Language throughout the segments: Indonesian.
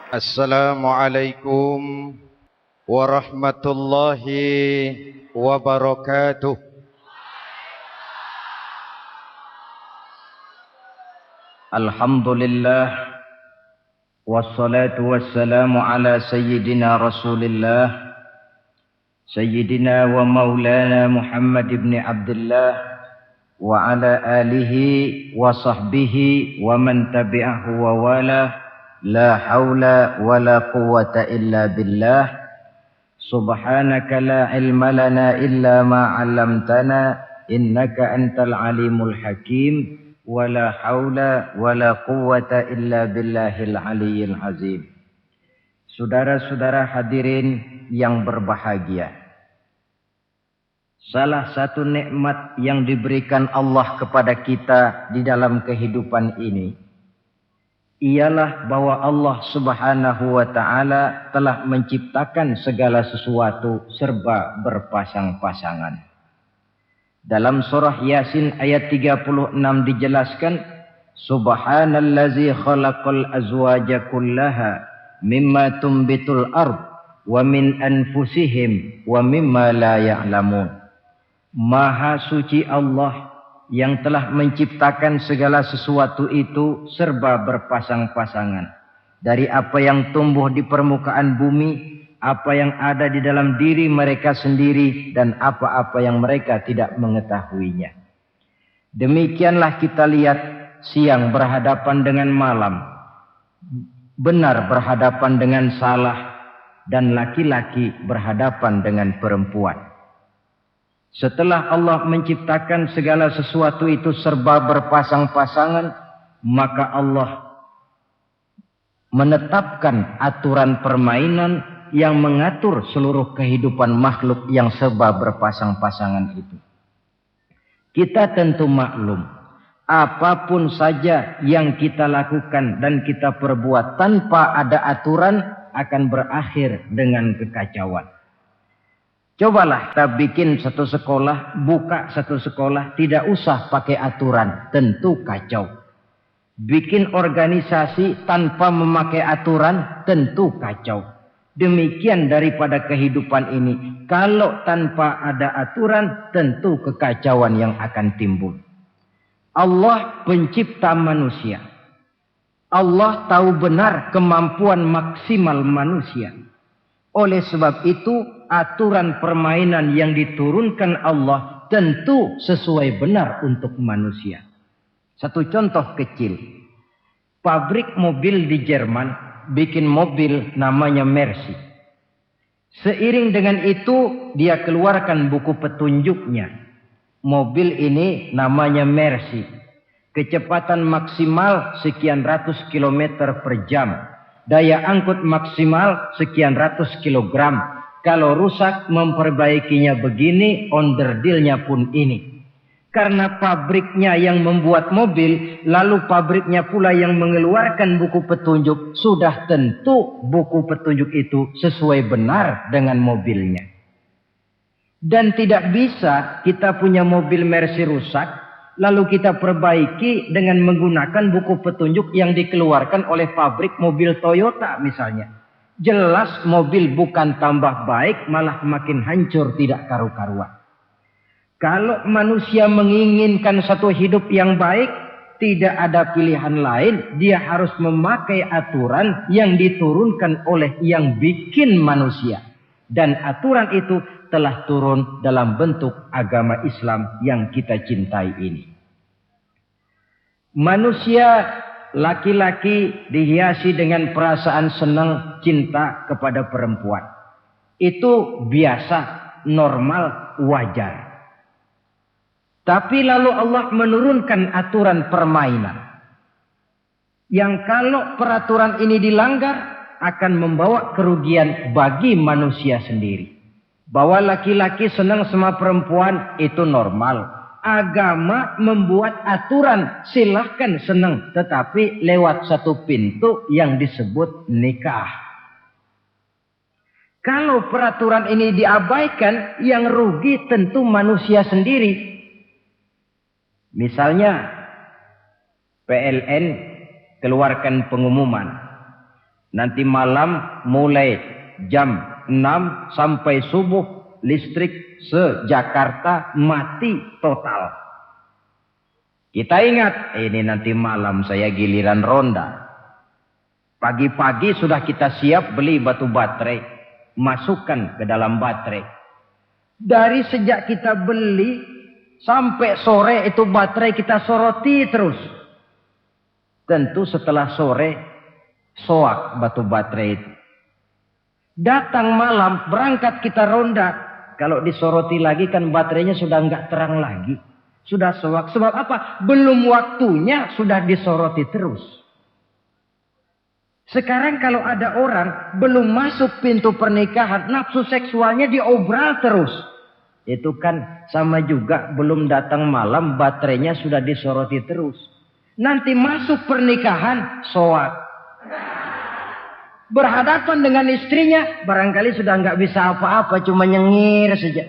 Assalamualaikum warahmatullahi wabarakatuh. Alhamdulillah wassalatu wassalamu ala sayyidina Rasulillah sayyidina wa maulana Muhammad ibn Abdullah wa ala alihi wa sahbihi wa man tabi'ahu wa wala. La haula wa la quwwata illa billah. Subhanaka la ilma lana illa ma 'allamtana innaka antal alimul hakim. Wala haula wala quwwata illa billahil aliyyil azim. Saudara-saudara hadirin yang berbahagia, salah satu nikmat yang diberikan Allah kepada kita di dalam kehidupan ini ialah bahwa Allah Subhanahu wa taala telah menciptakan segala sesuatu serba berpasang-pasangan. Dalam surah Yasin ayat 36 dijelaskan, Subhanallazi khalaqal azwaja kullaha mimma tumbitul ard wa min anfusihim wa mimma la ya'lamun. Maha suci Allah yang telah menciptakan segala sesuatu itu serba berpasang-pasangan. Dari apa yang tumbuh di permukaan bumi, apa yang ada di dalam diri mereka sendiri, dan apa-apa yang mereka tidak mengetahuinya. Demikianlah kita lihat siang berhadapan dengan malam, benar berhadapan dengan salah, dan laki-laki berhadapan dengan perempuan. Setelah Allah menciptakan segala sesuatu itu serba berpasang-pasangan, maka Allah menetapkan aturan permainan yang mengatur seluruh kehidupan makhluk yang serba berpasang-pasangan itu. Kita tentu maklum, apapun saja yang kita lakukan dan kita perbuat tanpa ada aturan akan berakhir dengan kekacauan. Cobalah kita bikin satu sekolah, buka satu sekolah, tidak usah pakai aturan, tentu kacau. Bikin organisasi tanpa memakai aturan, tentu kacau. Demikian daripada kehidupan ini. Kalau tanpa ada aturan, tentu kekacauan yang akan timbul. Allah pencipta manusia. Allah tahu benar kemampuan maksimal manusia. Oleh sebab itu, aturan permainan yang diturunkan Allah tentu sesuai benar untuk manusia. Satu contoh kecil. Pabrik mobil di Jerman bikin mobil namanya Mercy. Seiring dengan itu dia keluarkan buku petunjuknya. Mobil ini namanya Mercy. Kecepatan maksimal sekian ratus kilometer per jam. Daya angkut maksimal sekian ratus kilogram. Kalau rusak memperbaikinya begini, onderdilnya pun ini. Karena pabriknya yang membuat mobil, lalu pabriknya pula yang mengeluarkan buku petunjuk, sudah tentu buku petunjuk itu sesuai benar dengan mobilnya. Dan tidak bisa kita punya mobil Mercy rusak, lalu kita perbaiki dengan menggunakan buku petunjuk yang dikeluarkan oleh pabrik mobil Toyota misalnya. Jelas mobil bukan tambah baik, malah makin hancur tidak karu-karuan. Kalau manusia menginginkan satu hidup yang baik, tidak ada pilihan lain. Dia harus memakai aturan yang diturunkan oleh yang bikin manusia. Dan aturan itu telah turun dalam bentuk agama Islam yang kita cintai ini. Manusia laki-laki dihiasi dengan perasaan senang cinta kepada perempuan. Itu biasa, normal, wajar. Tapi lalu Allah menurunkan aturan permainan. Yang kalau peraturan ini dilanggar akan membawa kerugian bagi manusia sendiri. Bahwa laki-laki senang sama perempuan itu normal. Agama membuat aturan silahkan senang. Tetapi lewat satu pintu yang disebut nikah. Kalau peraturan ini diabaikan, yang rugi tentu manusia sendiri. Misalnya PLN keluarkan pengumuman, Nanti malam mulai jam 6 sampai subuh listrik se-Jakarta mati total. Kita ingat, ini nanti malam saya giliran ronda. Pagi-pagi sudah kita siap beli batu baterai, masukkan ke dalam baterai. Dari sejak kita beli sampai sore itu baterai kita soroti terus. Tentu setelah sore soak batu baterai itu. Datang malam berangkat kita ronda. Kalau disoroti lagi kan baterainya sudah enggak terang lagi. Sudah soak. Sebab apa? Belum waktunya sudah disoroti terus. Sekarang kalau ada orang belum masuk pintu pernikahan, nafsu seksualnya diobral terus. Itu kan sama juga belum datang malam baterainya sudah disoroti terus. Nanti masuk pernikahan soak. Berhadapan dengan istrinya barangkali sudah nggak bisa apa-apa, cuma nyengir saja.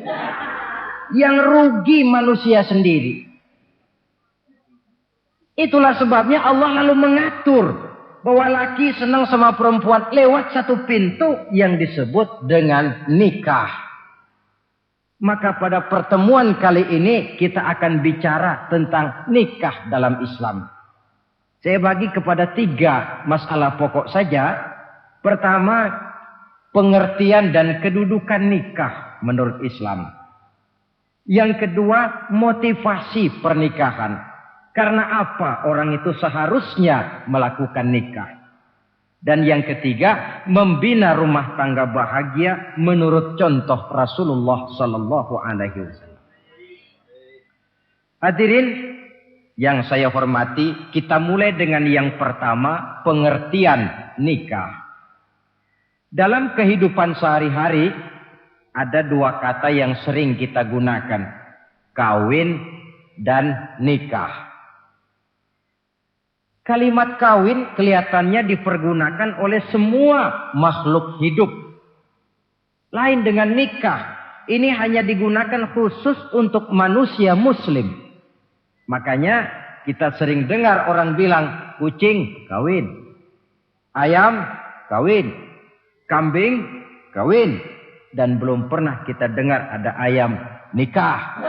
Yang rugi manusia sendiri. Itulah sebabnya Allah lalu mengatur bahwa laki senang sama perempuan lewat satu pintu yang disebut dengan nikah. Maka pada pertemuan kali ini kita akan bicara tentang nikah dalam Islam. Saya bagi kepada 3 masalah pokok saja. Pertama, pengertian dan kedudukan nikah menurut Islam. Yang kedua, motivasi pernikahan. Karena apa orang itu seharusnya melakukan nikah. Dan yang ketiga, membina rumah tangga bahagia menurut contoh Rasulullah sallallahu alaihi wasallam. Hadirin yang saya hormati, kita mulai dengan yang pertama, pengertian nikah. Dalam kehidupan sehari-hari ada 2 kata yang sering kita gunakan, kawin dan nikah. Kalimat kawin kelihatannya dipergunakan oleh semua makhluk hidup. Lain dengan nikah, ini hanya digunakan khusus untuk manusia muslim. Makanya kita sering dengar orang bilang, kucing kawin, ayam kawin, kambing kawin. Dan belum pernah kita dengar ada ayam nikah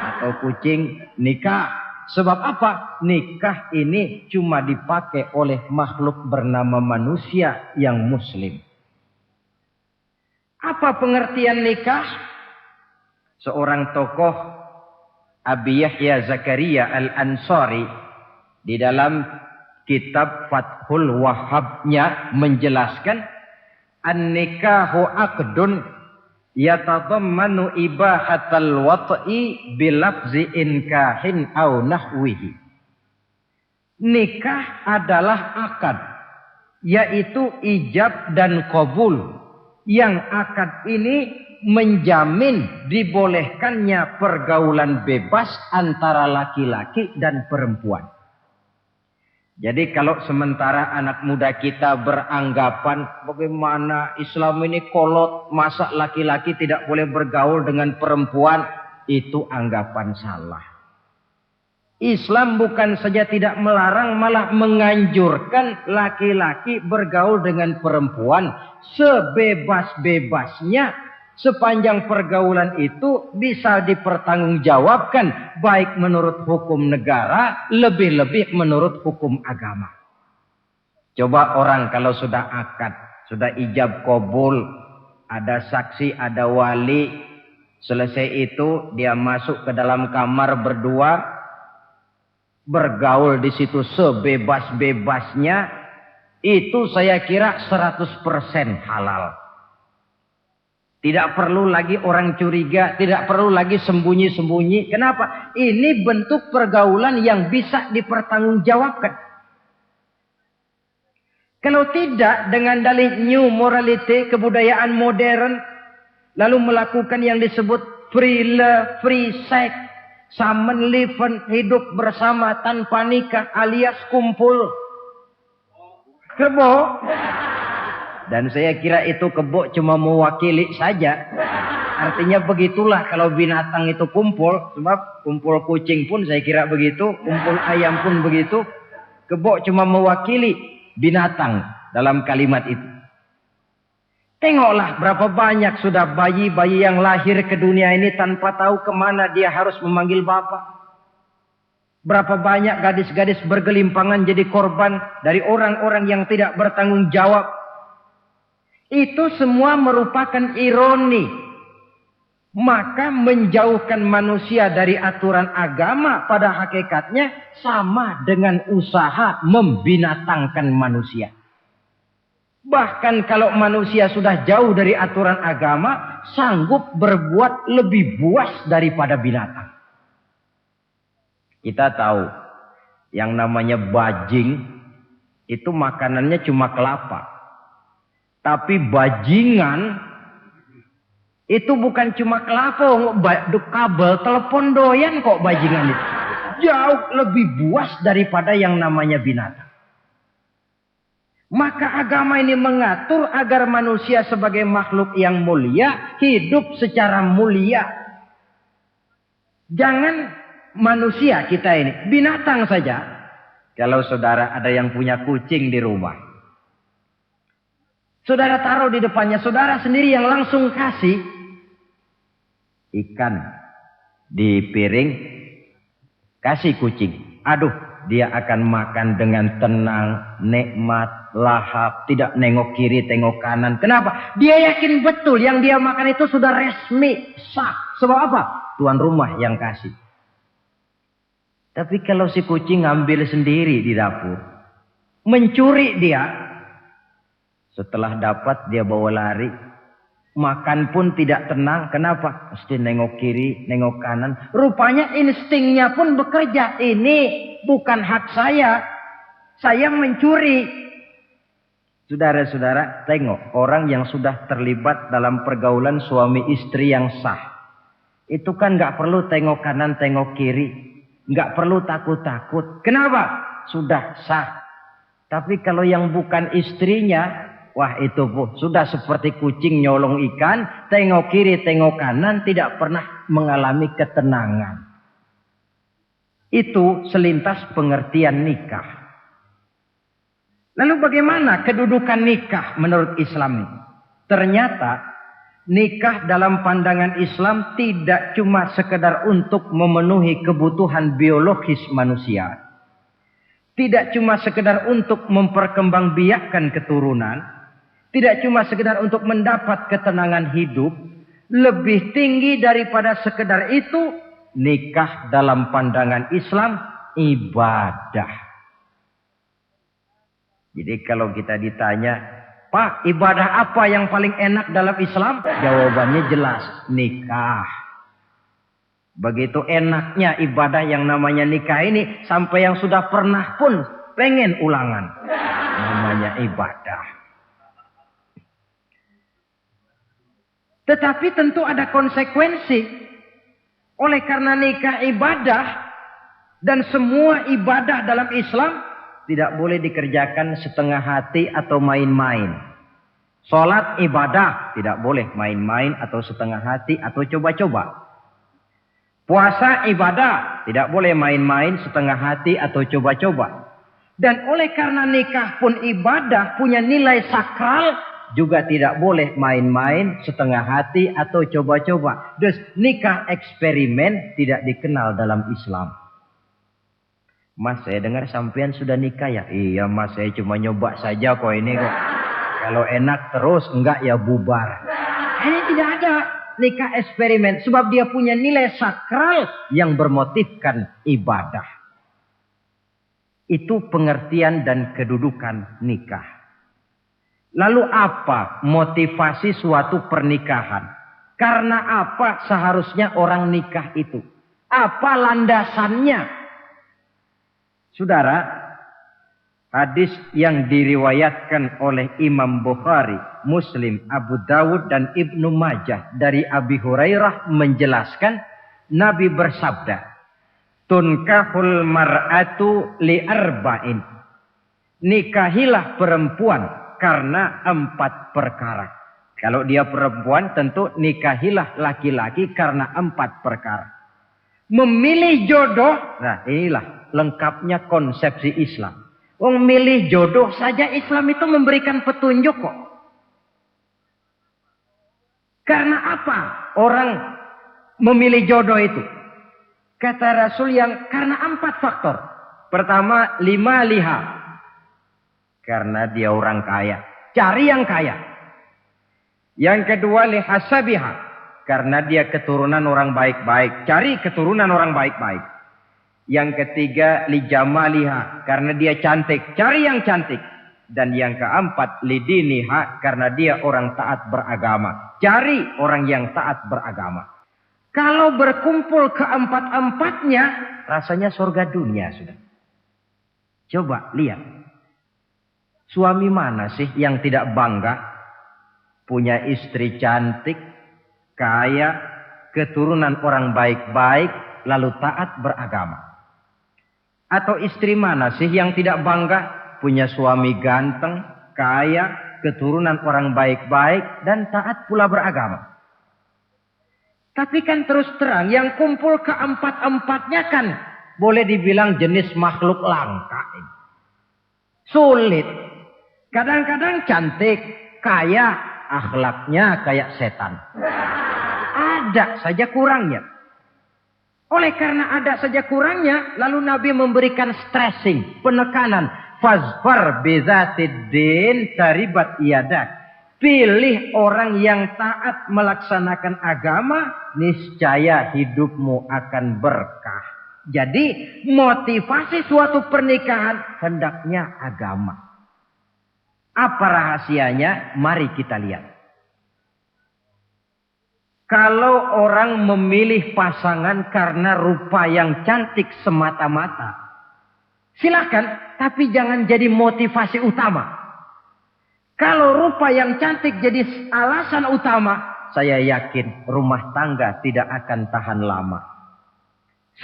atau kucing nikah. Sebab apa? Nikah ini cuma dipakai oleh makhluk bernama manusia yang muslim. Apa pengertian nikah? Seorang tokoh, Abi Yahya Zakaria Al-Ansari, di dalam kitab Fathul Wahhabnya menjelaskan, an-nikahu aqdun yatadammanu ibahatal wat'i bilafzi inkahin au nahwihi. Nikah adalah akad, yaitu ijab dan qabul. Yang akad ini menjamin dibolehkannya pergaulan bebas antara laki-laki dan perempuan. Jadi kalau sementara anak muda kita beranggapan bagaimana Islam ini kolot, masa laki-laki tidak boleh bergaul dengan perempuan, itu anggapan salah. Islam bukan saja tidak melarang, malah menganjurkan laki-laki bergaul dengan perempuan sebebas-bebasnya. Sepanjang pergaulan itu bisa dipertanggungjawabkan baik menurut hukum negara, lebih-lebih menurut hukum agama. Coba orang kalau sudah akad, sudah ijab qabul, ada saksi, ada wali, selesai itu dia masuk ke dalam kamar berdua, bergaul di situ sebebas-bebasnya, itu saya kira 100% halal. Tidak perlu lagi orang curiga, tidak perlu lagi sembunyi-sembunyi. Kenapa? Ini bentuk pergaulan yang bisa dipertanggungjawabkan. Kalau tidak, dengan dalih new morality, kebudayaan modern, lalu melakukan yang disebut free love, free sex, samen liven, hidup bersama tanpa nikah alias kumpul kebo. Dan saya kira itu kebo cuma mewakili saja. Artinya begitulah kalau binatang itu kumpul. Sebab kumpul kucing pun saya kira begitu. Kumpul ayam pun begitu. Kebo cuma mewakili binatang. dalam kalimat itu. Tengoklah berapa banyak sudah bayi-bayi yang lahir ke dunia ini tanpa tahu kemana dia harus memanggil bapak. Berapa banyak gadis-gadis bergelimpangan jadi korban dari orang-orang yang tidak bertanggung jawab. Itu semua merupakan ironi. Maka menjauhkan manusia dari aturan agama pada hakikatnya sama dengan usaha membinatangkan manusia. Bahkan kalau manusia sudah jauh dari aturan agama, sanggup berbuat lebih buas daripada binatang. Kita tahu yang namanya bajing itu makanannya cuma kelapa. Tapi bajingan itu bukan cuma kelapa, kabel telepon doyan kok bajingan itu. Jauh lebih buas daripada yang namanya binatang. Maka agama ini mengatur agar manusia sebagai makhluk yang mulia hidup secara mulia. Jangan manusia kita ini, binatang saja. Kalau saudara ada yang punya kucing di rumah, saudara taruh di depannya, saudara sendiri yang langsung kasih ikan di piring, kasih kucing. Aduh, dia akan makan dengan tenang, nikmat, lahap, tidak nengok kiri, tengok kanan. Kenapa? Dia yakin betul yang dia makan itu sudah resmi, sah. Sebab apa? Tuan rumah yang kasih. Tapi kalau si kucing ngambil sendiri di dapur, mencuri dia, setelah dapat dia bawa lari, makan pun tidak tenang. Kenapa? Mesti nengok kiri, nengok kanan. Rupanya instingnya pun bekerja. Ini bukan hak saya. Saya mencuri. Saudara-saudara, tengok orang yang sudah terlibat dalam pergaulan suami istri yang sah. Itu kan gak perlu tengok kanan, tengok kiri. Gak perlu takut-takut. Kenapa? Sudah sah. Tapi kalau yang bukan istrinya, wah itu sudah seperti kucing nyolong ikan, tengok kiri, tengok kanan, tidak pernah mengalami ketenangan. Itu selintas pengertian nikah. Lalu bagaimana kedudukan nikah menurut Islam ini? Ternyata nikah dalam pandangan Islam tidak cuma sekedar untuk memenuhi kebutuhan biologis manusia. Tidak cuma sekedar untuk memperkembangbiakkan keturunan. Tidak cuma sekedar untuk mendapat ketenangan hidup. Lebih tinggi daripada sekedar itu, nikah dalam pandangan Islam ibadah. Jadi kalau kita ditanya, Pak, ibadah apa yang paling enak dalam Islam? Jawabannya jelas, nikah. Begitu enaknya ibadah yang namanya nikah ini, sampai yang sudah pernah pun pengen ulangan. Namanya ibadah. Tetapi tentu ada konsekuensi. Oleh karena nikah ibadah, dan semua ibadah dalam Islam tidak boleh dikerjakan setengah hati atau main-main. Sholat ibadah tidak boleh main-main atau setengah hati atau coba-coba. Puasa ibadah tidak boleh main-main setengah hati atau coba-coba. Dan oleh karena nikah pun ibadah punya nilai sakral, juga tidak boleh main-main setengah hati atau coba-coba. Dus nikah eksperimen tidak dikenal dalam Islam. Mas, saya dengar sampean sudah nikah ya? Iya mas, saya cuma nyoba saja kok ini kok. Kalau enak terus, enggak ya bubar. Ini tidak ada nikah eksperimen. Sebab dia punya nilai sakral yang bermotifkan ibadah. Itu pengertian dan kedudukan nikah. Lalu apa motivasi suatu pernikahan? Karena apa seharusnya orang nikah itu? Apa landasannya? Saudara, hadis yang diriwayatkan oleh Imam Bukhari, Muslim, Abu Dawud dan Ibnu Majah dari Abi Hurairah menjelaskan Nabi bersabda, "Tunkahul mar'atu li arba'in." Nikahilah perempuan karena 4 perkara. Kalau dia perempuan tentu nikahilah laki-laki karena 4 perkara. Memilih jodoh, nah inilah lengkapnya konsepsi Islam. Wong milih jodoh saja Islam itu memberikan petunjuk kok. Karena apa orang memilih jodoh itu? Kata Rasul karena 4 faktor. Pertama, 5 liha. Karena dia orang kaya. Cari yang kaya. Yang kedua, lihasabiha. Karena dia keturunan orang baik-baik. Cari keturunan orang baik-baik. Yang ketiga, lijamaliha. Karena dia cantik. Cari yang cantik. Dan yang keempat, lidiniha. Karena dia orang taat beragama. Cari orang yang taat beragama. Kalau berkumpul keempat-empatnya, rasanya surga dunia sudah. Coba lihat. Suami mana sih yang tidak bangga punya istri cantik, kaya, keturunan orang baik-baik, lalu taat beragama? Atau istri mana sih yang tidak bangga punya suami ganteng, kaya, keturunan orang baik-baik, dan taat pula beragama? Tapi kan terus terang yang kumpul keempat-empatnya kan boleh dibilang jenis makhluk langka. Sulit. Kadang-kadang cantik, kaya, akhlaknya kayak setan. Ada saja kurangnya. Oleh karena ada saja kurangnya, lalu Nabi memberikan stressing, penekanan. Fazfar bizatiddin taribat iyadak. Pilih orang yang taat melaksanakan agama, niscaya hidupmu akan berkah. Jadi motivasi suatu pernikahan hendaknya agama. Apa rahasianya? Mari kita lihat. Kalau orang memilih pasangan karena rupa yang cantik semata-mata, silakan, tapi jangan jadi motivasi utama. Kalau rupa yang cantik jadi alasan utama, saya yakin rumah tangga tidak akan tahan lama.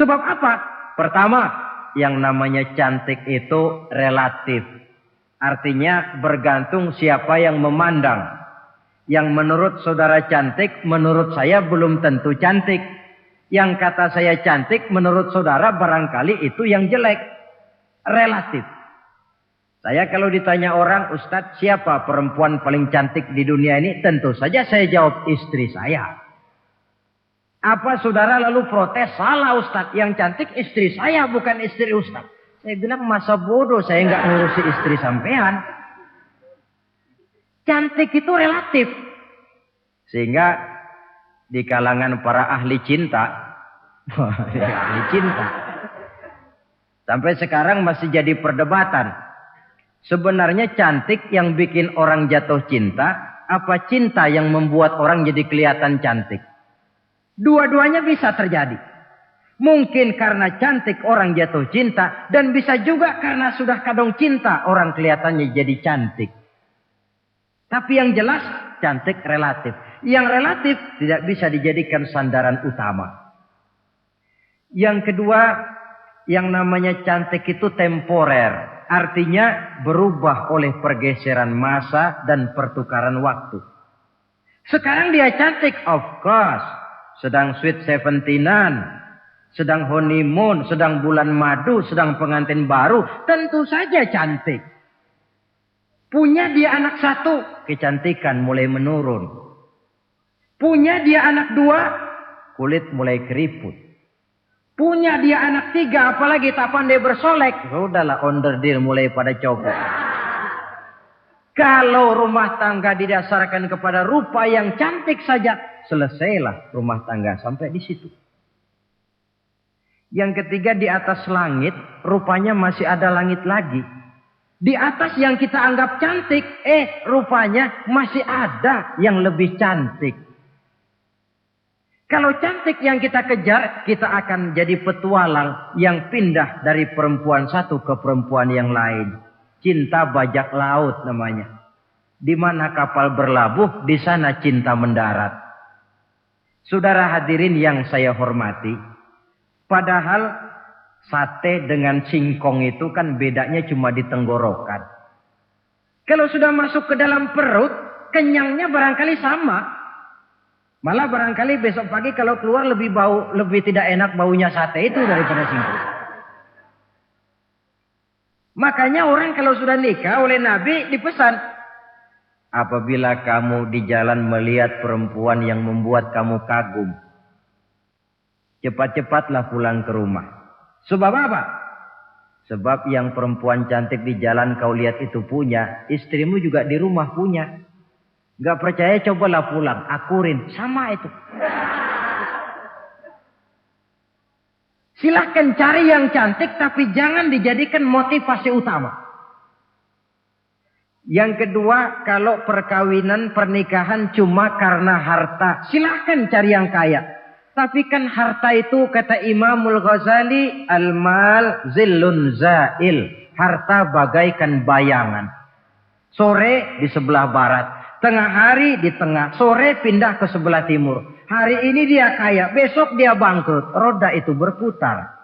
Sebab apa? Pertama, yang namanya cantik itu relatif. Artinya bergantung siapa yang memandang. Yang menurut saudara cantik, menurut saya belum tentu cantik. Yang kata saya cantik, menurut saudara barangkali itu yang jelek. Relatif. Saya kalau ditanya orang, Ustadz, siapa perempuan paling cantik di dunia ini? Tentu saja saya jawab istri saya. Apa saudara lalu protes? Salah Ustadz, yang cantik istri saya bukan istri Ustadz. Saya bilang masa bodoh saya nggak ngurusi istri sampean. Cantik itu relatif. Sehingga di kalangan para ahli cinta, ahli cinta, sampai sekarang masih jadi perdebatan. Sebenarnya cantik yang bikin orang jatuh cinta, apa cinta yang membuat orang jadi kelihatan cantik? Dua-duanya bisa terjadi. Mungkin karena cantik orang jatuh cinta, dan bisa juga karena sudah kadung cinta orang kelihatannya jadi cantik. Tapi yang jelas cantik relatif. Yang relatif tidak bisa dijadikan sandaran utama. Yang kedua, yang namanya cantik itu temporer. Artinya berubah oleh pergeseran masa dan pertukaran waktu. Sekarang dia cantik, of course. Sedang sweet 17-an. Sedang honeymoon, sedang bulan madu, sedang pengantin baru. Tentu saja cantik. Punya dia anak 1, kecantikan mulai menurun. Punya dia anak 2, kulit mulai keriput. Punya dia anak 3, apalagi tak pandai bersolek. Sudahlah onderdil mulai pada copot. Kalau rumah tangga didasarkan kepada rupa yang cantik saja, selesailah rumah tangga sampai di situ. Yang ketiga, di atas langit, rupanya masih ada langit lagi. Di atas yang kita anggap cantik, rupanya masih ada yang lebih cantik. Kalau cantik yang kita kejar, kita akan jadi petualang yang pindah dari perempuan satu ke perempuan yang lain. Cinta bajak laut namanya. Di mana kapal berlabuh, di sana cinta mendarat. Saudara hadirin yang saya hormati, padahal sate dengan singkong itu kan bedanya cuma di tenggorokan. Kalau sudah masuk ke dalam perut, kenyangnya barangkali sama. Malah barangkali besok pagi kalau keluar lebih tidak enak baunya sate itu daripada singkong. Makanya orang kalau sudah nikah oleh Nabi dipesan, apabila kamu di jalan melihat perempuan yang membuat kamu kagum, cepat-cepatlah pulang ke rumah. Sebab apa? Sebab yang perempuan cantik di jalan kau lihat itu punya, istrimu juga di rumah punya. Gak percaya cobalah pulang, akurin, sama itu. Silahkan cari yang cantik, tapi jangan dijadikan motivasi utama. Yang kedua, kalau perkawinan, pernikahan cuma karena harta, silahkan cari yang kaya. Tapi kan harta itu, kata Imamul Ghazali, al-mal zillun zail. Harta bagaikan bayangan. Sore di sebelah barat, tengah hari di tengah, sore pindah ke sebelah timur. Hari ini dia kaya, besok dia bangkrut. Roda itu berputar.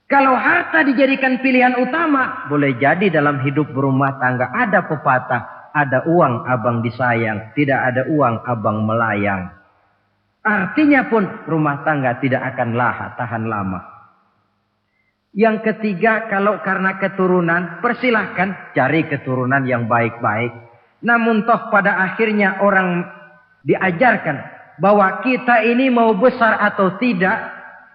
Kalau harta dijadikan pilihan utama, boleh jadi dalam hidup berumah tangga ada pepatah, ada uang abang disayang, tidak ada uang abang melayang. Artinya pun rumah tangga tidak akan tahan lama. Yang ketiga, kalau karena keturunan, persilahkan cari keturunan yang baik-baik. Namun toh pada akhirnya orang diajarkan bahwa kita ini mau besar atau tidak,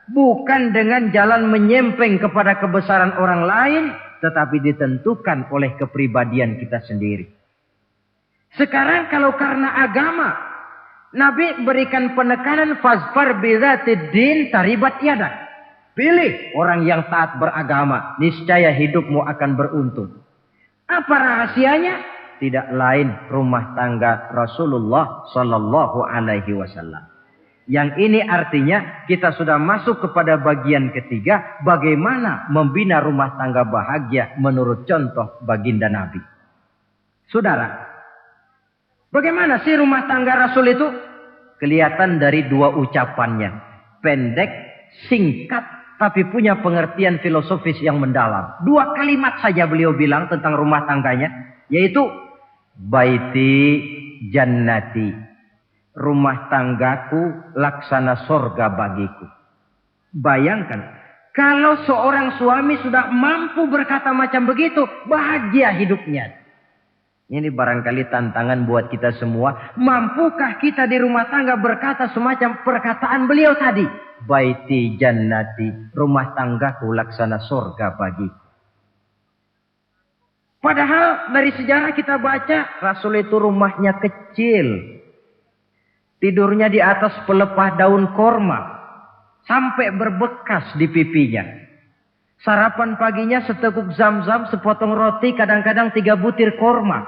bukan dengan jalan menyempeng kepada kebesaran orang lain, tetapi ditentukan oleh kepribadian kita sendiri. Sekarang kalau karena agama, Nabi berikan penekanan fazfar bizatid din taribat yadak. Pilih orang yang taat beragama, niscaya hidupmu akan beruntung. Apa rahasianya? Tidak lain rumah tangga Rasulullah Sallallahu Alaihi Wasallam. Yang ini artinya kita sudah masuk kepada bagian ketiga, bagaimana membina rumah tangga bahagia menurut contoh baginda Nabi. Saudara, bagaimana sih rumah tangga Rasul itu? Kelihatan dari dua ucapannya. Pendek, singkat, tapi punya pengertian filosofis yang mendalam. Dua kalimat saja beliau bilang tentang rumah tangganya, yaitu baiti jannati, rumah tanggaku laksana sorga bagiku. Bayangkan, kalau seorang suami sudah mampu berkata macam begitu, bahagia hidupnya. Ini barangkali tantangan buat kita semua. Mampukah kita di rumah tangga berkata semacam perkataan beliau tadi? Baiti jannati, rumah tanggaku laksana sorga bagiku. Padahal dari sejarah kita baca, Rasul itu rumahnya kecil. Tidurnya di atas pelepah daun korma. Sampai berbekas di pipinya. Sarapan paginya seteguk zam-zam, sepotong roti, kadang-kadang 3 butir korma.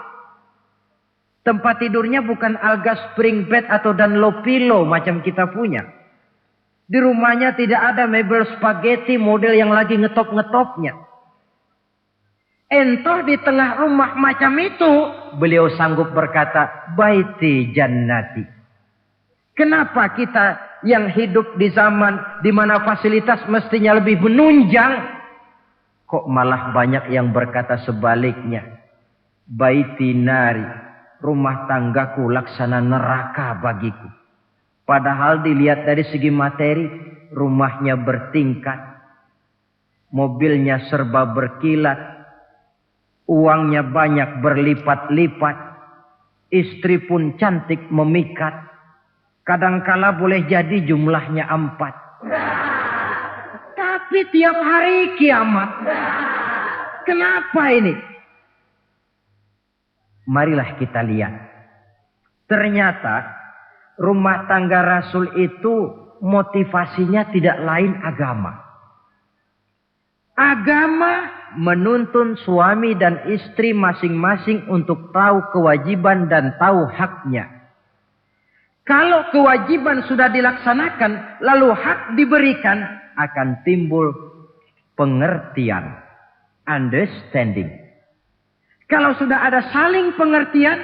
Tempat tidurnya bukan alga spring bed atau Dunlop pillow macam kita punya. Di rumahnya tidak ada mebel spaghetti model yang lagi ngetop-ngetopnya. Entah di tengah rumah macam itu, beliau sanggup berkata, baiti jannati. Kenapa kita yang hidup di zaman di mana fasilitas mestinya lebih menunjang, kok malah banyak yang berkata sebaliknya? Baiti nari, rumah tanggaku laksana neraka bagiku. Padahal dilihat dari segi materi, rumahnya bertingkat, mobilnya serba berkilat, uangnya banyak berlipat-lipat, istri pun cantik memikat, kadangkala boleh jadi jumlahnya 4. Tapi tiap hari kiamat. Kenapa ini? Marilah kita lihat. Ternyata rumah tangga Rasul itu motivasinya tidak lain agama. Agama menuntun suami dan istri masing-masing untuk tahu kewajiban dan tahu haknya. Kalau kewajiban sudah dilaksanakan, lalu hak diberikan, akan timbul pengertian, understanding. Kalau sudah ada saling pengertian,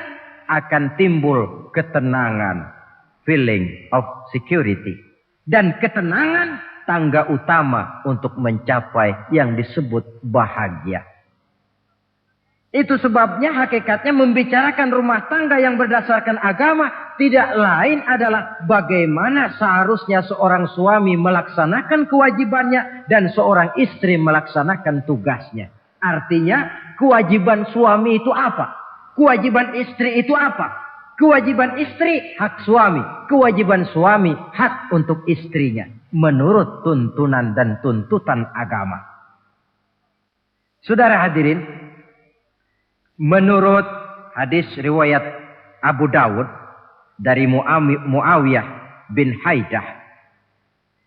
akan timbul ketenangan, feeling of security. Dan ketenangan tangga utama untuk mencapai yang disebut bahagia. Itu sebabnya hakikatnya membicarakan rumah tangga yang berdasarkan agama tidak lain adalah bagaimana seharusnya seorang suami melaksanakan kewajibannya dan seorang istri melaksanakan tugasnya. Artinya kewajiban suami itu apa? Kewajiban istri itu apa? Kewajiban istri hak suami. Kewajiban suami hak untuk istrinya. Menurut tuntunan dan tuntutan agama. Saudara hadirin. Menurut hadis riwayat Abu Dawud. Dari Muawiyah bin Haidah.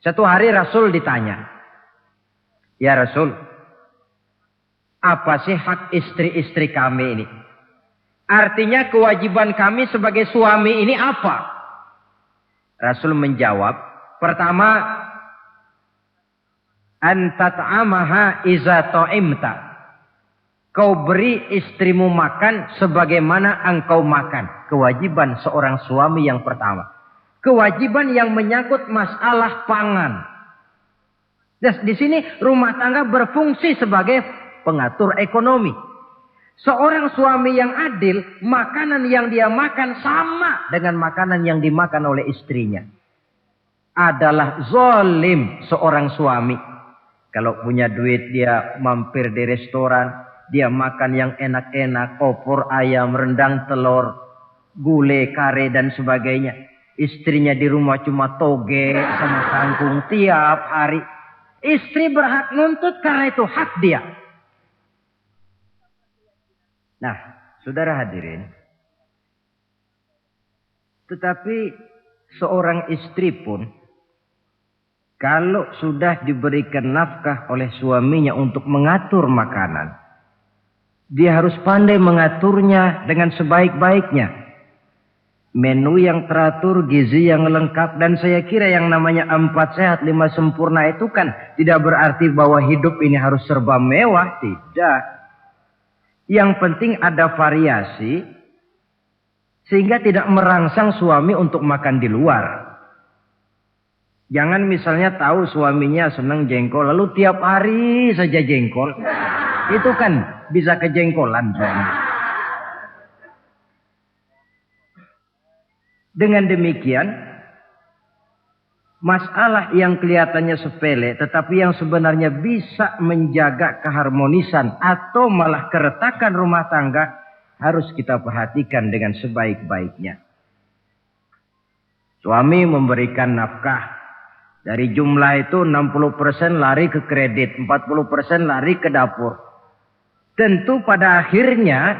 Satu hari Rasul ditanya. Ya Rasul. Apa sih hak istri-istri kami ini? Artinya kewajiban kami sebagai suami ini apa? Rasul menjawab. Pertama. Antat'amaha iza ta'imta. Kau beri istrimu makan sebagaimana engkau makan. Kewajiban seorang suami yang pertama. Kewajiban yang menyangkut masalah pangan. Dan di sini rumah tangga berfungsi sebagai pengatur ekonomi. Seorang suami yang adil, makanan yang dia makan sama dengan makanan yang dimakan oleh istrinya. Adalah zalim seorang suami. Kalau punya duit dia mampir di restoran, dia makan yang enak-enak, opor ayam, rendang telur, gulai, kare dan sebagainya. Istrinya di rumah cuma toge sama kangkung tiap hari. Istri berhak nuntut karena itu hak dia. Nah, saudara hadirin. Tetapi seorang istri pun kalau sudah diberikan nafkah oleh suaminya untuk mengatur makanan, dia harus pandai mengaturnya dengan sebaik-baiknya. Menu yang teratur, gizi yang lengkap, dan saya kira yang namanya 4 sehat 5 sempurna itu kan tidak berarti bahwa hidup ini harus serba mewah, tidak. Yang penting ada variasi sehingga tidak merangsang suami untuk makan di luar. Jangan misalnya tahu suaminya senang jengkol lalu tiap hari saja jengkol. Itu kan bisa kejengkolan suami. Dengan demikian, masalah yang kelihatannya sepele tetapi yang sebenarnya bisa menjaga keharmonisan atau malah keretakan rumah tangga harus kita perhatikan dengan sebaik-baiknya. Suami memberikan nafkah. Dari jumlah itu 60% lari ke kredit, 40% lari ke dapur. Tentu pada akhirnya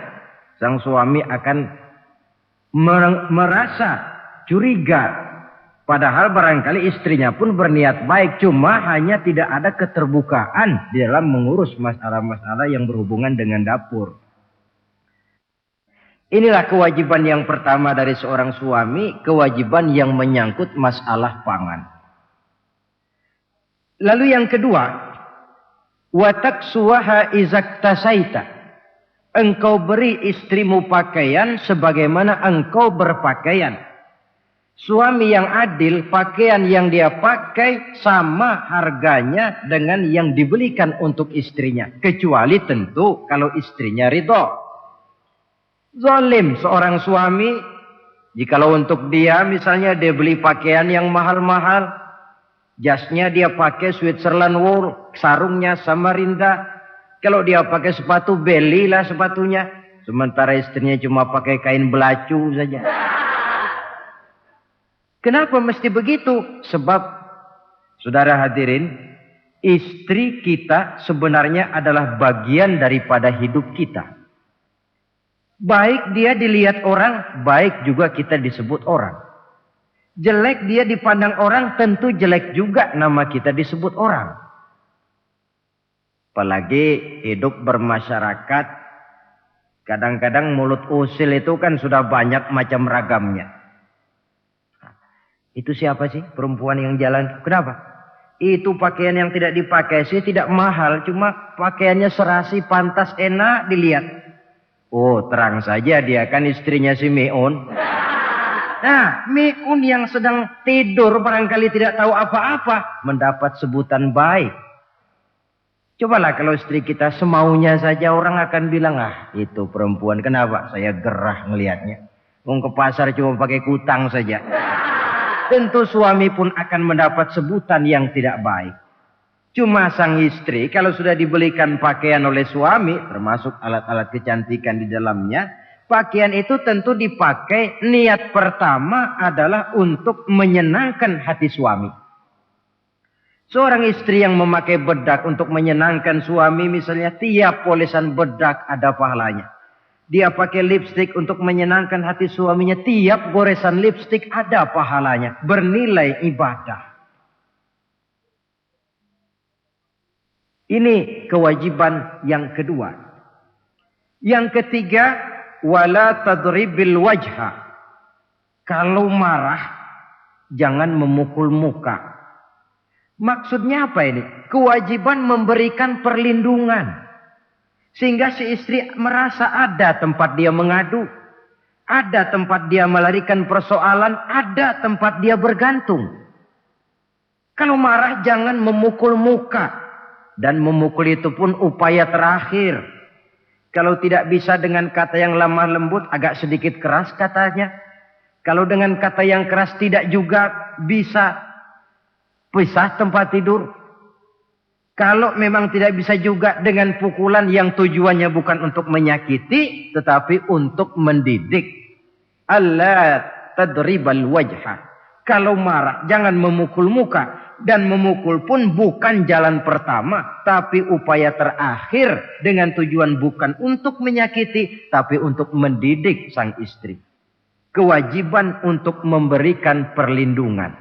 sang suami akan merasa curiga. Padahal barangkali istrinya pun berniat baik. Cuma hanya tidak ada keterbukaan di dalam mengurus masalah-masalah yang berhubungan dengan dapur. Inilah kewajiban yang pertama dari seorang suami. Kewajiban yang menyangkut masalah pangan. Lalu yang kedua. Wataksuwaha izaktasaita. Engkau beri istrimu pakaian sebagaimana engkau berpakaian. Suami yang adil, pakaian yang dia pakai sama harganya dengan yang dibelikan untuk istrinya. Kecuali tentu kalau istrinya ridho. Zalim seorang suami, jikalau untuk dia misalnya dia beli pakaian yang mahal-mahal. Jasnya dia pakai Switzerland wool, sarungnya Samarinda. Kalau dia pakai sepatu, belilah sepatunya. Sementara istrinya cuma pakai kain belacu saja. Kenapa mesti begitu? Sebab, saudara hadirin, istri kita sebenarnya adalah bagian daripada hidup kita. Baik dia dilihat orang, baik juga kita disebut orang. Jelek dia dipandang orang, tentu jelek juga nama kita disebut orang. Apalagi hidup bermasyarakat, kadang-kadang mulut usil itu kan sudah banyak macam ragamnya. Itu siapa sih perempuan yang jalan? Kenapa? Itu pakaian yang tidak dipakai sih tidak mahal. Cuma pakaiannya serasi, pantas, enak dilihat. Oh, terang saja dia kan istrinya si Miun. Nah, Miun yang sedang tidur barangkali tidak tahu apa-apa. Mendapat sebutan baik. Cobalah kalau istri kita semaunya saja orang akan bilang, ah itu perempuan kenapa? Saya gerah ngelihatnya. Mau ke pasar cuma pakai kutang saja. Tentu suami pun akan mendapat sebutan yang tidak baik. Cuma sang istri kalau sudah dibelikan pakaian oleh suami, termasuk alat-alat kecantikan di dalamnya, pakaian itu tentu dipakai niat pertama adalah untuk menyenangkan hati suami. Seorang istri yang memakai bedak untuk menyenangkan suami misalnya, tiap polesan bedak ada pahalanya. Dia pakai lipstik untuk menyenangkan hati suaminya, tiap goresan lipstik ada pahalanya, bernilai ibadah. Ini kewajiban yang kedua. Yang ketiga, wala tadribil wajha. Kalau marah, jangan memukul muka. Maksudnya apa ini? Kewajiban memberikan perlindungan. Sehingga si istri merasa ada tempat dia mengadu. Ada tempat dia melarikan persoalan. Ada tempat dia bergantung. Kalau marah jangan memukul muka. Dan memukul itu pun upaya terakhir. Kalau tidak bisa dengan kata yang lemah lembut, agak sedikit keras katanya. Kalau dengan kata yang keras tidak juga bisa pisah tempat tidur. Kalau memang tidak bisa juga dengan pukulan yang tujuannya bukan untuk menyakiti, tetapi untuk mendidik. Allah tadribal wajha. Kalau marah jangan memukul muka. Dan memukul pun bukan jalan pertama, tapi upaya terakhir dengan tujuan bukan untuk menyakiti, tapi untuk mendidik sang istri. Kewajiban untuk memberikan perlindungan.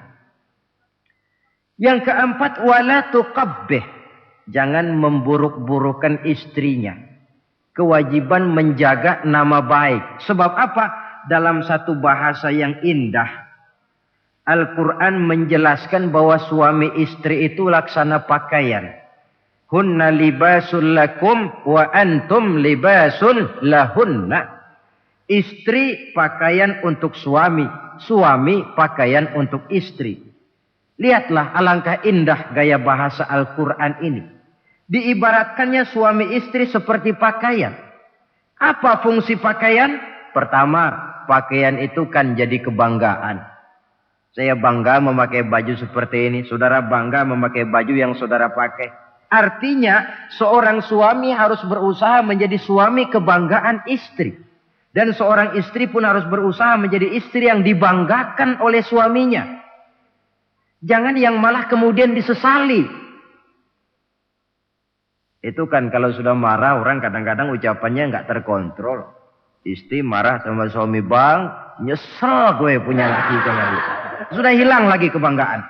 Yang keempat, wala tuqabbih. Jangan memburuk-burukan istrinya. Kewajiban menjaga nama baik. Sebab apa? Dalam satu bahasa yang indah, Al-Quran menjelaskan bahwa suami istri itu laksana pakaian. Hunna libasul lakum wa antum libasul lahunna. Istri pakaian untuk suami. Suami pakaian untuk istri. Lihatlah alangkah indah gaya bahasa Al-Quran ini. Diibaratkannya suami istri seperti pakaian. Apa fungsi pakaian? Pertama, pakaian itu kan jadi kebanggaan. Saya bangga memakai baju seperti ini. Saudara bangga memakai baju yang saudara pakai. Artinya seorang suami harus berusaha menjadi suami kebanggaan istri. Dan seorang istri pun harus berusaha menjadi istri yang dibanggakan oleh suaminya. Jangan yang malah kemudian disesali. Itu kan kalau sudah marah orang kadang-kadang ucapannya nggak terkontrol. Istri marah sama suami, bang, nyesel gue punya laki kayak sudah hilang lagi kebanggaan.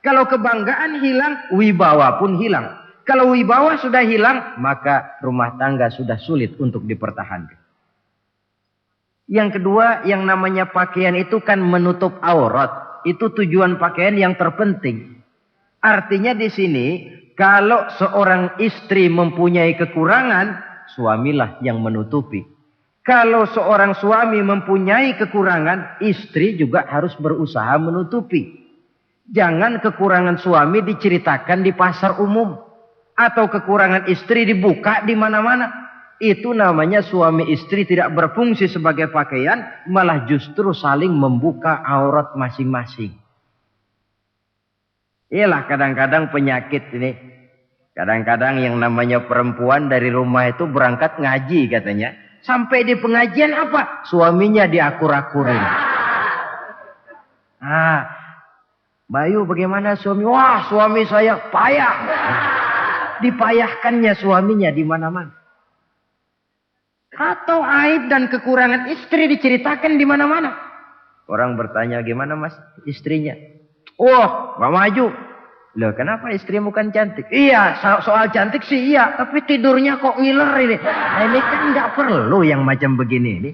Kalau kebanggaan hilang, wibawa pun hilang. Kalau wibawa sudah hilang, maka rumah tangga sudah sulit untuk dipertahankan. Yang kedua, yang namanya pakaian itu kan menutup aurat. Itu tujuan pakaian yang terpenting. Artinya di sini, kalau seorang istri mempunyai kekurangan, suamilah yang menutupi. Kalau seorang suami mempunyai kekurangan, istri juga harus berusaha menutupi. Jangan kekurangan suami diceritakan di pasar umum. Atau kekurangan istri dibuka di mana-mana. Itu namanya suami istri tidak berfungsi sebagai pakaian, malah justru saling membuka aurat masing-masing. Iyalah kadang-kadang penyakit ini. Kadang-kadang yang namanya perempuan dari rumah itu berangkat ngaji katanya. Sampai di pengajian apa? Suaminya diakur-akurin. Bayu bagaimana suami? Wah suami saya payah. Dipayahkannya suaminya di mana-mana. Atau aib dan kekurangan istri diceritakan di mana-mana. Orang bertanya gimana mas istrinya? Oh gak maju. Loh kenapa istrimu kan cantik? Iya soal cantik sih iya. Tapi tidurnya kok ngiler ini. Nah, ini kan gak perlu yang macam begini ini.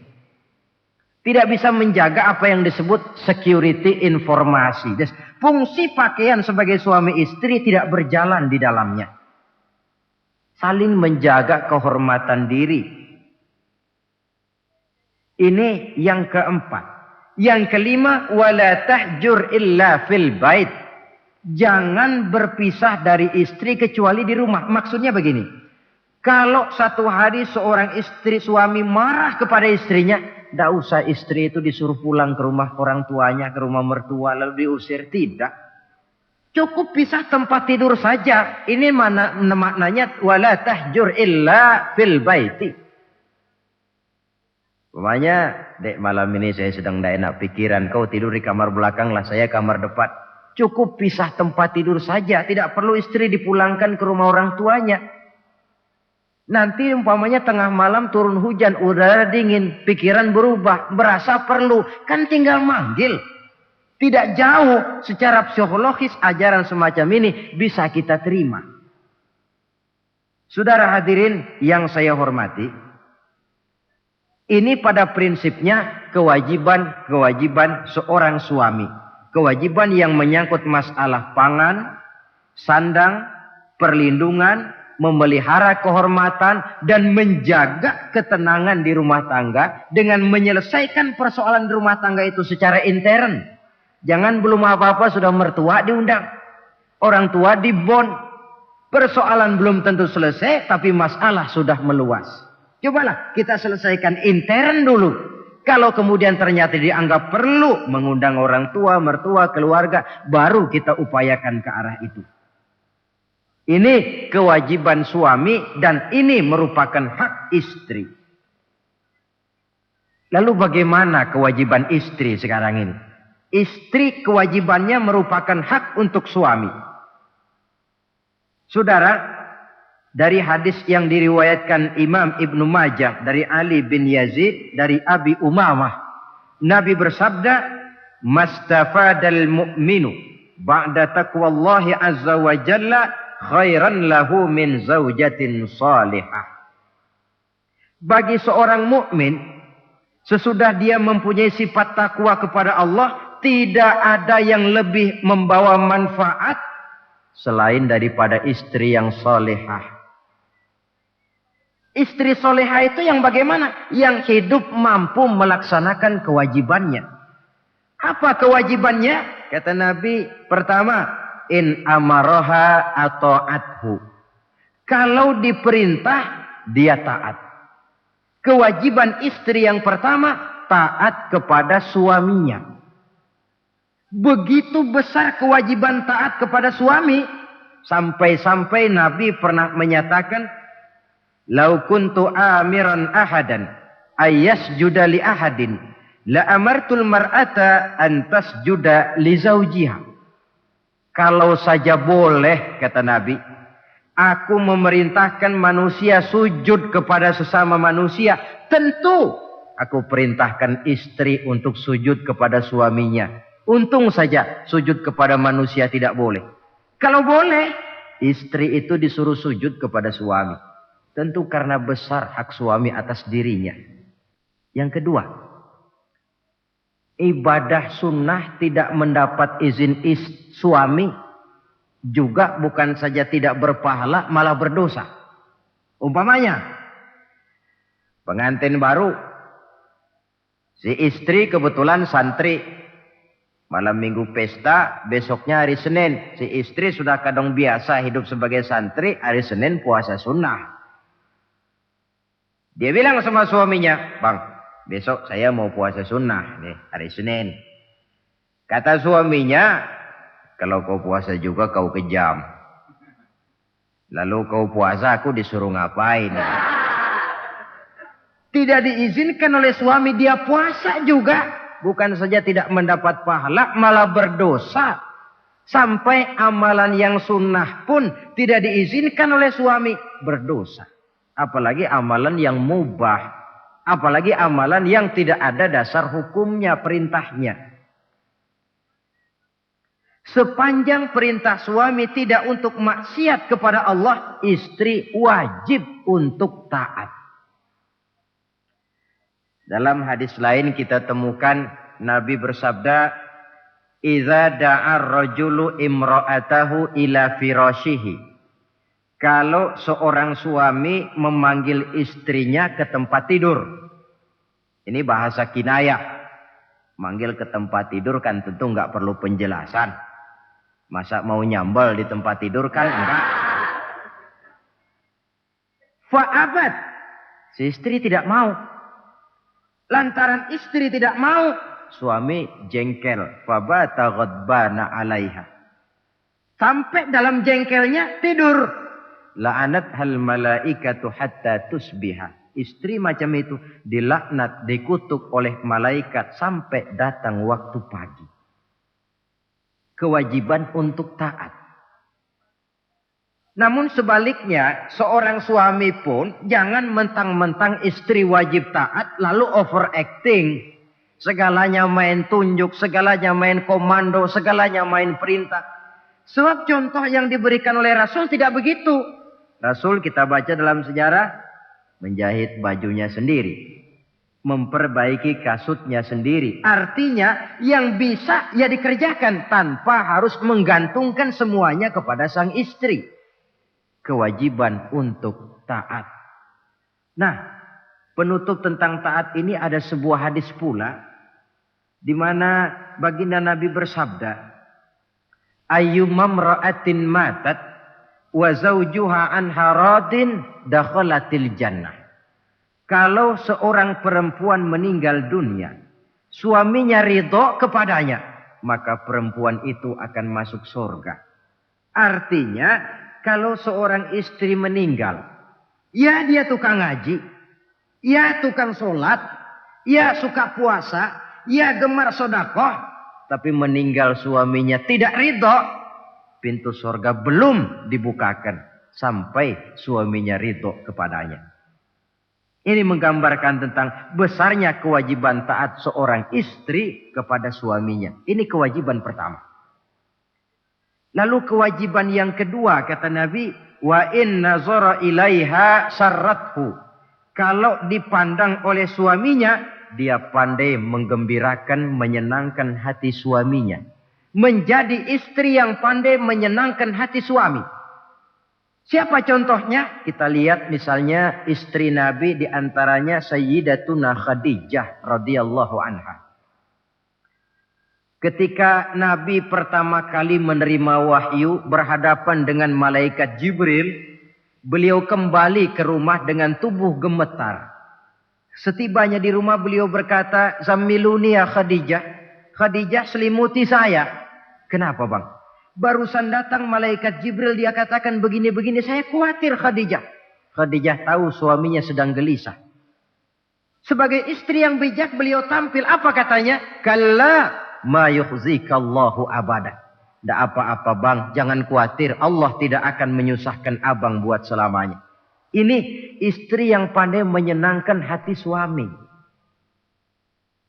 Tidak bisa menjaga apa yang disebut security informasi. Fungsi pakaian sebagai suami istri tidak berjalan di dalamnya. Saling menjaga kehormatan diri. Ini yang keempat. Yang kelima, wala tahjur illa fil bait. Jangan berpisah dari istri kecuali di rumah. Maksudnya begini. Kalau satu hari seorang istri suami marah kepada istrinya, tidak usah istri itu disuruh pulang ke rumah orang tuanya, ke rumah mertua lalu diusir. Tidak. Cukup pisah tempat tidur saja. Ini maknanya wala tahjur illa fil baiti. Umpamanya, dek malam ini saya sedang tidak enak pikiran. Kau tidur di kamar belakang lah, saya kamar depan. Cukup pisah tempat tidur saja. Tidak perlu istri dipulangkan ke rumah orang tuanya. Nanti umpamanya tengah malam turun hujan, udara dingin, pikiran berubah, berasa perlu. Kan tinggal manggil. Tidak jauh secara psikologis ajaran semacam ini bisa kita terima. Saudara hadirin yang saya hormati, ini pada prinsipnya kewajiban seorang suami. Kewajiban yang menyangkut masalah pangan, sandang, perlindungan, memelihara kehormatan, dan menjaga ketenangan di rumah tangga dengan menyelesaikan persoalan di rumah tangga itu secara intern. Jangan belum apa-apa sudah mertua diundang. Orang tua dibon. Persoalan belum tentu selesai, tapi masalah sudah meluas. Cobalah kita selesaikan intern dulu. Kalau kemudian ternyata dianggap perlu mengundang orang tua, mertua, keluarga, baru kita upayakan ke arah itu. Ini kewajiban suami dan ini merupakan hak istri. Lalu bagaimana kewajiban istri sekarang ini? Istri kewajibannya merupakan hak untuk suami. Saudara, dari hadis yang diriwayatkan Imam Ibnu Majah dari Ali bin Yazid dari Abi Umamah, Nabi bersabda, "Mastafadal mu'minu ba'da taqwallahi azza wa jalla khairan lahu min zaujatin salihah." Bagi seorang mukmin, sesudah dia mempunyai sifat takwa kepada Allah, tidak ada yang lebih membawa manfaat selain daripada istri yang solehah. Istri solehah itu yang bagaimana? Yang hidup mampu melaksanakan kewajibannya. Apa kewajibannya? Kata Nabi, pertama, in amaroha ata'athu. Kalau diperintah, dia taat. Kewajiban istri yang pertama, taat kepada suaminya. Begitu besar kewajiban taat kepada suami, sampai-sampai Nabi pernah menyatakan, "Lau kuntu amiran ahadan ayyasjuda li ahadin, la amartul mar'ata an tasjuda li zawjiha." Kalau saja boleh, kata Nabi, aku memerintahkan manusia sujud kepada sesama manusia, tentu aku perintahkan istri untuk sujud kepada suaminya. Untung saja sujud kepada manusia tidak boleh. Kalau boleh, istri itu disuruh sujud kepada suami. Tentu karena besar hak suami atas dirinya. Yang kedua, ibadah sunnah tidak mendapat izin suami juga bukan saja tidak berpahala, malah berdosa. Umpamanya, pengantin baru, si istri kebetulan santri. Malam minggu pesta, besoknya hari Senin. Si istri sudah kadang biasa hidup sebagai santri, hari Senin puasa sunnah. Dia bilang sama suaminya, "Bang, besok saya mau puasa sunnah nih, hari Senin." Kata suaminya, "Kalau kau puasa juga kau kejam. Lalu kau puasa aku disuruh ngapain?" Tidak diizinkan oleh suami dia puasa juga. Bukan saja tidak mendapat pahala, malah berdosa. Sampai amalan yang sunnah pun tidak diizinkan oleh suami, berdosa. Apalagi amalan yang mubah. Apalagi amalan yang tidak ada dasar hukumnya, perintahnya. Sepanjang perintah suami tidak untuk maksiat kepada Allah, istri wajib untuk taat. Dalam hadis lain kita temukan Nabi bersabda, "Idza da'a ar-rajulu imra'atahu ila firashihi." Kalau seorang suami memanggil istrinya ke tempat tidur. Ini bahasa kinayah. Manggil ke tempat tidur kan tentu enggak perlu penjelasan. Masa mau nyambal di tempat tidur kan enggak. Fa'abat. Si istri tidak mau. Lantaran istri tidak mau, suami jengkel. Fabata ghadbana alaiha. Sampai dalam jengkelnya tidur. La'anat hal malaikatu hatta tusbiha. Istri macam itu dilaknat, dikutuk oleh malaikat sampai datang waktu pagi. Kewajiban untuk taat. Namun sebaliknya, seorang suami pun jangan mentang-mentang istri wajib taat lalu overacting. Segalanya main tunjuk, segalanya main komando, segalanya main perintah. Sebab contoh yang diberikan oleh Rasul tidak begitu. Rasul kita baca dalam sejarah menjahit bajunya sendiri, memperbaiki kasutnya sendiri. Artinya yang bisa ya dikerjakan tanpa harus menggantungkan semuanya kepada sang istri. Kewajiban untuk taat. Nah, penutup tentang taat ini ada sebuah hadis pula di mana baginda Nabi bersabda, ayyumam ra'atin matat wa zawjuha anha radin dakhalatil jannah. Kalau seorang perempuan meninggal dunia, suaminya ridho kepadanya, maka perempuan itu akan masuk surga. Artinya, kalau seorang istri meninggal, ya dia tukang ngaji, ya tukang sholat, ya suka puasa, ya gemar sedekah, tapi meninggal suaminya tidak ridho, pintu surga belum dibukakan sampai suaminya ridho kepadanya. Ini menggambarkan tentang besarnya kewajiban taat seorang istri kepada suaminya. Ini kewajiban pertama. Lalu kewajiban yang kedua kata Nabi, wa in nazara ilaiha syarrathu. Kalau dipandang oleh suaminya, dia pandai menggembirakan, menyenangkan hati suaminya. Menjadi istri yang pandai menyenangkan hati suami. Siapa contohnya? Kita lihat misalnya istri Nabi diantaranya Sayyidatuna Khadijah radhiyallahu anha. Ketika Nabi pertama kali menerima wahyu berhadapan dengan malaikat Jibril, beliau kembali ke rumah dengan tubuh gemetar. Setibanya di rumah beliau berkata, "Zammiluni ya Khadijah." Khadijah, selimuti saya. Kenapa bang? Barusan datang malaikat Jibril, dia katakan begini-begini, saya khawatir Khadijah. Khadijah tahu suaminya sedang gelisah. Sebagai istri yang bijak beliau tampil, apa katanya? Kalla ma yukhzikallahu abada. Tidak apa-apa bang, jangan khawatir. Allah tidak akan menyusahkan abang buat selamanya. Ini istri yang pandai menyenangkan hati suami.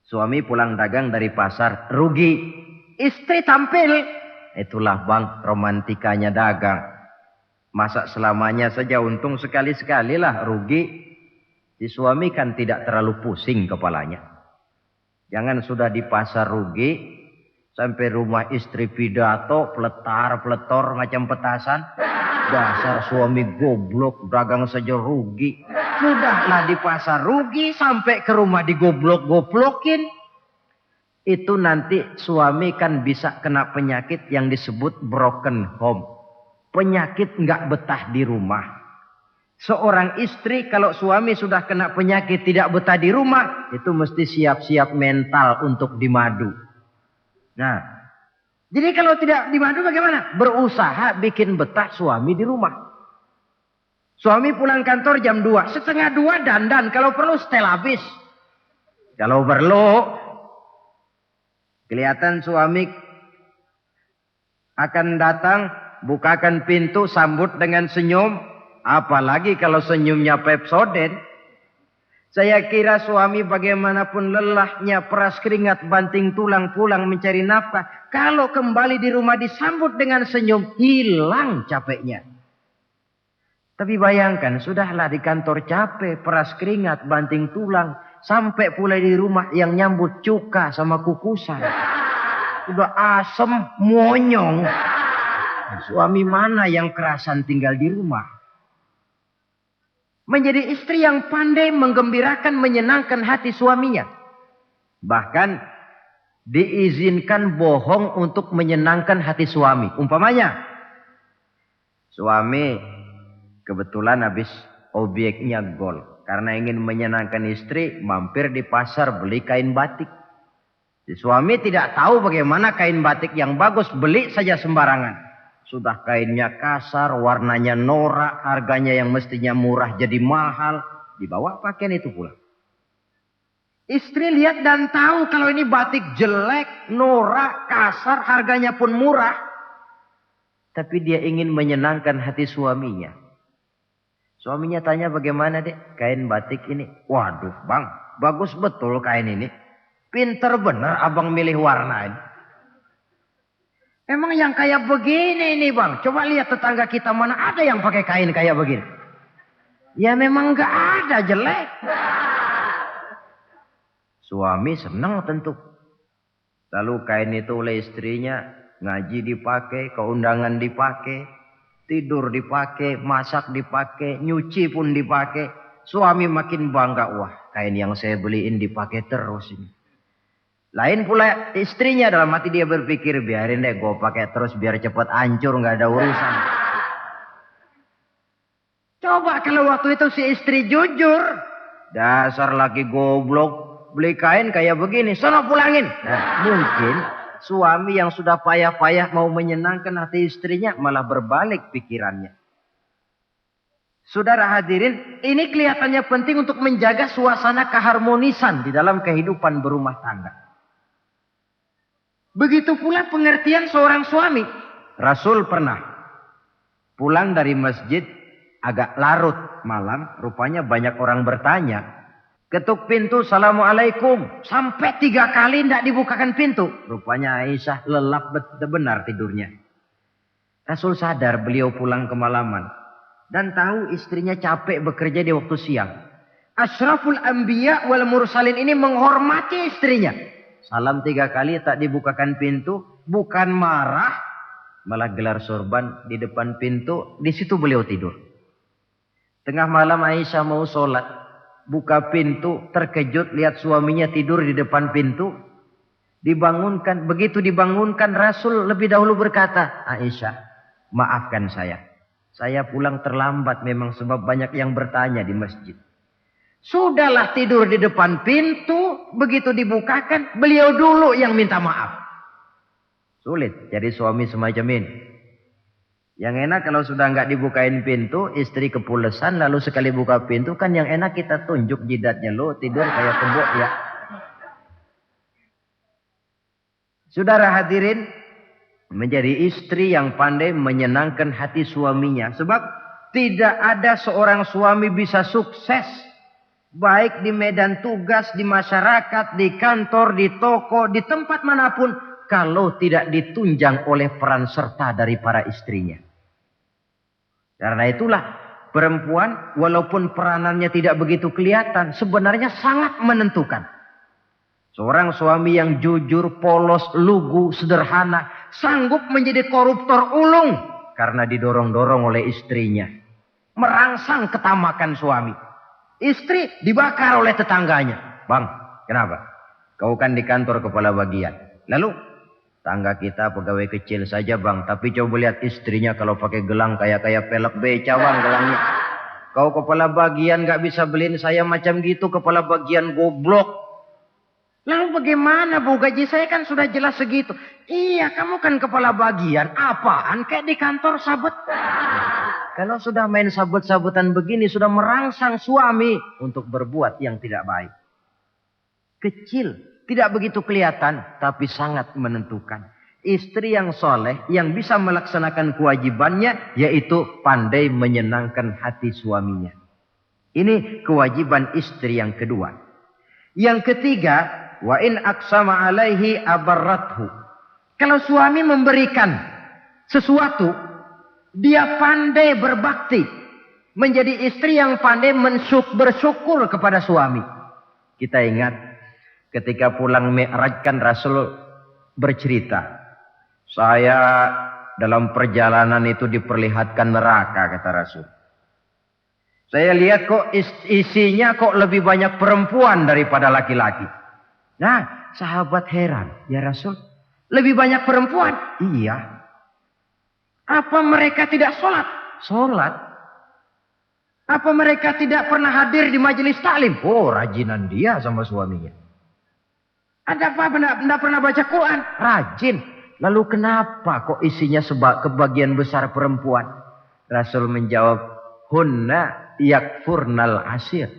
Suami pulang dagang dari pasar, rugi. Istri tampil. Itulah bang, romantikanya dagang. Masa selamanya saja untung sekali-sekali lah, rugi. Si suami kan tidak terlalu pusing kepalanya. Jangan sudah di pasar rugi, sampai rumah istri pidato, peletar-peletor macam petasan. Dasar suami goblok, dagang saja rugi. Sudahlah di pasar rugi, sampai ke rumah digoblok-goblokin. Itu nanti suami kan bisa kena penyakit yang disebut broken home. Penyakit nggak betah di rumah. Seorang istri kalau suami sudah kena penyakit tidak betah di rumah, itu mesti siap-siap mental untuk dimadu. Nah, jadi kalau tidak dimadu bagaimana? Berusaha bikin betah suami di rumah. Suami pulang kantor jam 2, setengah 2 dandan, kalau perlu setel habis. Kalau perlu, kelihatan suami akan datang, bukakan pintu, sambut dengan senyum. Apalagi kalau senyumnya Pepsodent. Saya kira suami bagaimanapun lelahnya, peras keringat, banting tulang, pulang mencari nafkah. Kalau kembali di rumah disambut dengan senyum, hilang capeknya. Tapi bayangkan, sudahlah di kantor capek, peras keringat, banting tulang. Sampai pula di rumah yang nyambut cuka sama kukusan. Udah asem, monyong. Suami mana yang kerasan tinggal di rumah? Menjadi istri yang pandai menggembirakan, menyenangkan hati suaminya. Bahkan diizinkan bohong untuk menyenangkan hati suami. Umpamanya, suami kebetulan habis obyeknya gol. Karena ingin menyenangkan istri, mampir di pasar beli kain batik. Si suami tidak tahu bagaimana kain batik yang bagus, beli saja sembarangan. Sudah kainnya kasar, warnanya norak, harganya yang mestinya murah jadi mahal. Dibawa pakaian itu pulang. Istri lihat dan tahu kalau ini batik jelek, norak, kasar, harganya pun murah. Tapi dia ingin menyenangkan hati suaminya. Suaminya tanya, bagaimana dek kain batik ini? Waduh bang, bagus betul kain ini. Pinter bener abang milih warna ini. Emang yang kayak begini nih bang. Coba lihat tetangga kita mana ada yang pakai kain kayak begini. Ya memang gak ada, jelek. Suami senang tentu. Lalu kain itu oleh istrinya. Ngaji dipakai, keundangan dipakai. Tidur dipakai, masak dipakai, nyuci pun dipakai. Suami makin bangga. Wah, kain yang saya beliin dipakai terus ini. Lain pula istrinya, dalam hati dia berpikir, biarin deh gue pakai terus biar cepat hancur, nggak ada urusan. Coba kalau waktu itu si istri jujur, dasar laki goblok, beli kain kayak begini, sono pulangin. Nah, mungkin suami yang sudah payah-payah mau menyenangkan hati istrinya malah berbalik pikirannya. Saudara hadirin, ini kelihatannya penting untuk menjaga suasana keharmonisan di dalam kehidupan berumah tangga. Begitu pula pengertian seorang suami. Rasul pernah pulang dari masjid agak larut malam. Rupanya banyak orang bertanya. Ketuk pintu, Assalamualaikum. Sampai 3 kali tidak dibukakan pintu. Rupanya Aisyah lelap benar tidurnya. Rasul sadar beliau pulang kemalaman. Dan tahu istrinya capek bekerja di waktu siang. Ashraful Anbiya wal Mursalin ini menghormati istrinya. Salam 3 kali tak dibukakan pintu, bukan marah, malah gelar sorban di depan pintu. Di situ beliau tidur. Tengah malam Aisyah mau sholat, buka pintu, terkejut lihat suaminya tidur di depan pintu. Dibangunkan, begitu dibangunkan Rasul lebih dahulu berkata, Aisyah, maafkan saya. Saya pulang terlambat memang sebab banyak yang bertanya di masjid. Sudahlah tidur di depan pintu, begitu dibukakan, beliau dulu yang minta maaf. Sulit jadi suami semacam ini. Yang enak kalau sudah nggak dibukain pintu, istri kepulesan, lalu sekali buka pintu kan yang enak kita tunjuk jidatnya, lo tidur kayak kebo ya. Saudara hadirin, menjadi istri yang pandai menyenangkan hati suaminya. Sebab tidak ada seorang suami bisa sukses. Baik di medan tugas, di masyarakat, di kantor, di toko, di tempat manapun. Kalau tidak ditunjang oleh peran serta dari para istrinya. Karena itulah perempuan walaupun peranannya tidak begitu kelihatan. Sebenarnya sangat menentukan. Seorang suami yang jujur, polos, lugu, sederhana. Sanggup menjadi koruptor ulung. Karena didorong-dorong oleh istrinya. Merangsang ketamakan suami. Istri dibakar oleh tetangganya. Bang, kenapa? Kau kan di kantor kepala bagian. Lalu, tangga kita pegawai kecil saja bang. Tapi coba lihat istrinya kalau pakai gelang kayak pelek beca bang gelangnya. Kau kepala bagian gak bisa beliin saya macam gitu. Kepala bagian goblok. Lalu bagaimana bu, gaji saya kan sudah jelas segitu. Iya, kamu kan kepala bagian. Apaan kayak di kantor sabet. Kalau sudah main sabut-sabutan begini, sudah merangsang suami untuk berbuat yang tidak baik. Kecil, tidak begitu kelihatan, tapi sangat menentukan. Istri yang soleh, yang bisa melaksanakan kewajibannya, yaitu pandai menyenangkan hati suaminya. Ini kewajiban istri yang kedua. Yang ketiga, wa in aqsama alaihi abarrathu. Kalau suami memberikan sesuatu, dia pandai berbakti. Menjadi istri yang pandai bersyukur kepada suami. Kita ingat ketika pulang Mi'raj kan Rasul bercerita. Saya dalam perjalanan itu diperlihatkan neraka, kata Rasul. Saya lihat kok isinya kok lebih banyak perempuan daripada laki-laki. Nah, sahabat heran. Ya Rasul, lebih banyak perempuan? Iya. Apa mereka tidak sholat? Sholat. Apa mereka tidak pernah hadir di majelis taklim? Oh, rajinan dia sama suaminya. Ada apa? Tidak pernah baca Quran? Rajin. Lalu kenapa kok isinya kebagian besar perempuan? Rasul menjawab, hunna yakfurnal asir.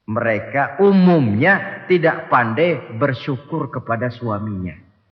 Mereka umumnya tidak pandai bersyukur kepada suaminya.